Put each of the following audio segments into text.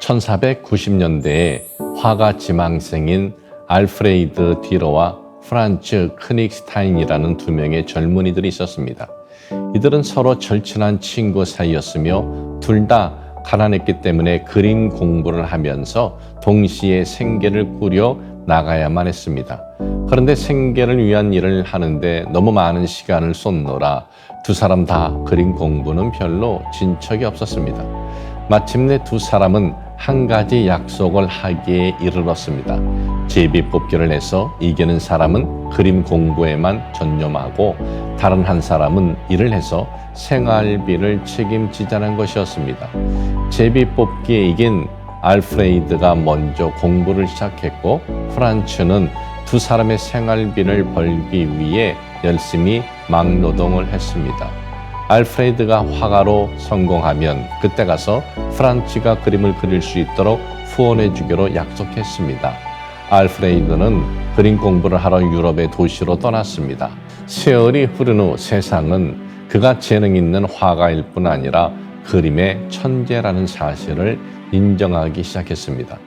1490년대에 화가 지망생인 알프레이드 뒤러와 프란츠 크닉스타인이라는 두 명의 젊은이들이 있었습니다. 이들은 서로 절친한 친구 사이였으며 둘 다 가난했기 때문에 그림 공부를 하면서 동시에 생계를 꾸려 나가야만 했습니다. 그런데 생계를 위한 일을 하는데 너무 많은 시간을 쏟느라 두 사람 다 그림 공부는 별로 진척이 없었습니다. 마침내 두 사람은 한 가지 약속을 하기에 이르렀습니다. 제비뽑기를 해서 이기는 사람은 그림 공부에만 전념하고 다른 한 사람은 일을 해서 생활비를 책임지자는 것이었습니다. 제비뽑기에 이긴 알프레이드가 먼저 공부를 시작했고 프란츠는 두 사람의 생활비를 벌기 위해 열심히 막노동을 했습니다. 알프레이드가 화가로 성공하면 그때 가서 프란츠가 그림을 그릴 수 있도록 후원해 주기로 약속했습니다. 알프레이드는 그림 공부를 하러 유럽의 도시로 떠났습니다. 세월이 흐른 후 세상은 그가 재능 있는 화가일 뿐 아니라 그림의 천재라는 사실을 인정하기 시작했습니다.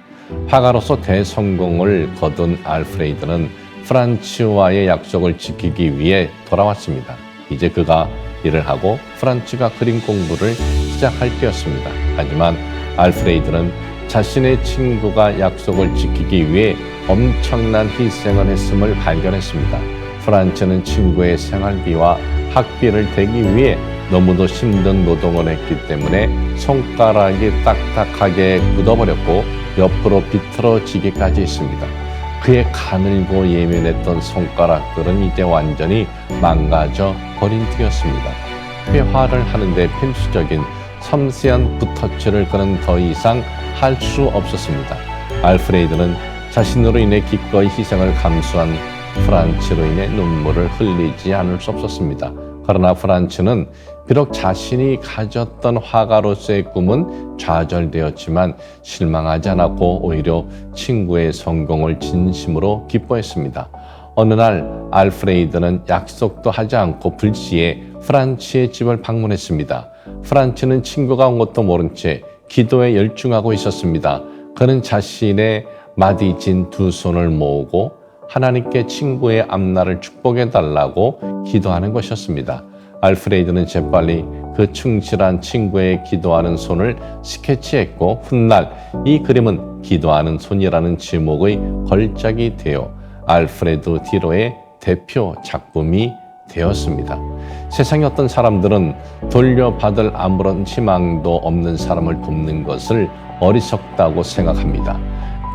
화가로서 대성공을 거둔 알프레이드는 프란츠와의 약속을 지키기 위해 돌아왔습니다. 이제 그가 일을 하고 프란츠가 그림 공부를 시작할 때였습니다. 하지만 알프레이드는 자신의 친구가 약속을 지키기 위해 엄청난 희생을 했음을 발견했습니다. 프란츠는 친구의 생활비와 학비를 대기 위해 너무도 힘든 노동을 했기 때문에 손가락이 딱딱하게 굳어버렸고 옆으로 비틀어지기까지 했습니다. 그의 가늘고 예민했던 손가락들은 이제 완전히 망가져 버린 뒤였습니다. 회화를 하는데 필수적인 섬세한 붓터치를 그는 더 이상 할 수 없었습니다. 알프레이드는 자신으로 인해 기꺼이 희생을 감수한 프란츠로 인해 눈물을 흘리지 않을 수 없었습니다. 그러나 프란츠는 비록 자신이 가졌던 화가로서의 꿈은 좌절되었지만 실망하지 않았고 오히려 친구의 성공을 진심으로 기뻐했습니다. 어느 날 알프레이드는 약속도 하지 않고 불시에 프란츠의 집을 방문했습니다. 프란츠는 친구가 온 것도 모른 채 기도에 열중하고 있었습니다. 그는 자신의 마디진 두 손을 모으고 하나님께 친구의 앞날을 축복해달라고 기도하는 것이었습니다. 알프레이드는 재빨리 그 충실한 친구의 기도하는 손을 스케치했고 훗날 이 그림은 기도하는 손이라는 제목의 걸작이 되어 알프레드 뒤러의 대표 작품이 되었습니다. 세상의 어떤 사람들은 돌려받을 아무런 희망도 없는 사람을 돕는 것을 어리석다고 생각합니다.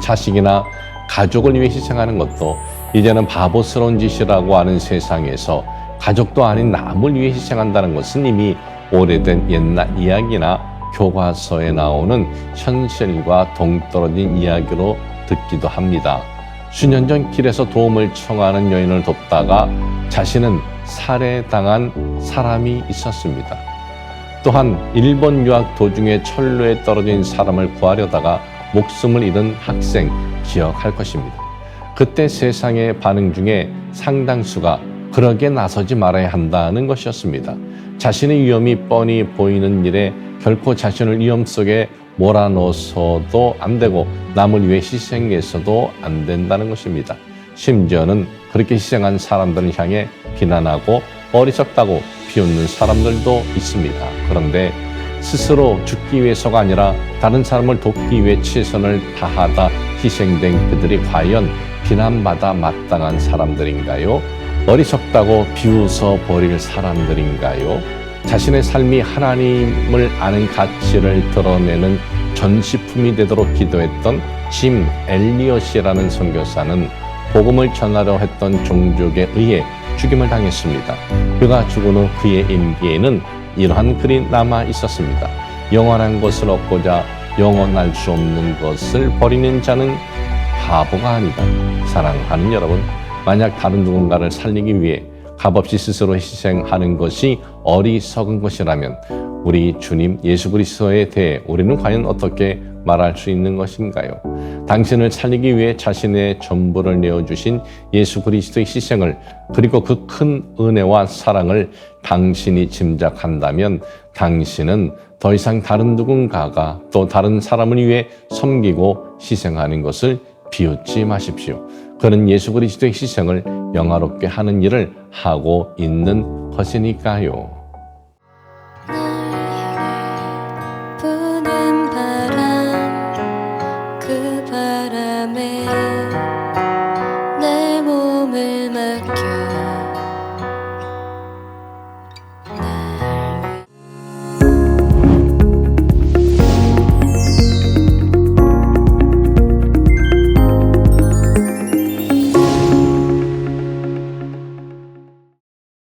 자식이나 가족을 위해 희생하는 것도 이제는 바보스러운 짓이라고 하는 세상에서 가족도 아닌 남을 위해 희생한다는 것은 이미 오래된 옛날 이야기나 교과서에 나오는 현실과 동떨어진 이야기로 듣기도 합니다. 수년 전 길에서 도움을 청하는 여인을 돕다가 자신은 살해당한 사람이 있었습니다. 또한 일본 유학 도중에 철로에 떨어진 사람을 구하려다가 목숨을 잃은 학생 기억할 것입니다. 그때 세상의 반응 중에 상당수가 그러게 나서지 말아야 한다는 것이었습니다. 자신의 위험이 뻔히 보이는 일에 결코 자신을 위험 속에 몰아넣어서도 안 되고 남을 위해 희생해서도 안 된다는 것입니다. 심지어는 그렇게 희생한 사람들을 향해 비난하고 어리석다고 비웃는 사람들도 있습니다. 그런데 스스로 죽기 위해서가 아니라 다른 사람을 돕기 위해 최선을 다하다 희생된 그들이 과연 비난받아 마땅한 사람들인가요? 어리석다고 비웃어 버릴 사람들인가요? 자신의 삶이 하나님을 아는 가치를 드러내는 전시품이 되도록 기도했던 짐 엘리엇이라는 선교사는 복음을 전하려 했던 종족에 의해 죽임을 당했습니다. 그가 죽은 후 그의 임기에는 이러한 글이 남아 있었습니다. 영원한 것을 얻고자 영원할 수 없는 것을 버리는 자는 바보가 아니다. 사랑하는 여러분, 만약 다른 누군가를 살리기 위해 값없이 스스로 희생하는 것이 어리석은 것이라면 우리 주님 예수 그리스도에 대해 우리는 과연 어떻게 말할 수 있는 것인가요? 당신을 살리기 위해 자신의 전부를 내어주신 예수 그리스도의 희생을, 그리고 그 큰 은혜와 사랑을 당신이 짐작한다면 당신은 더 이상 다른 누군가가 또 다른 사람을 위해 섬기고 희생하는 것을 비웃지 마십시오. 그는 예수 그리스도의 희생을 영화롭게 하는 일을 하고 있는 것이니까요.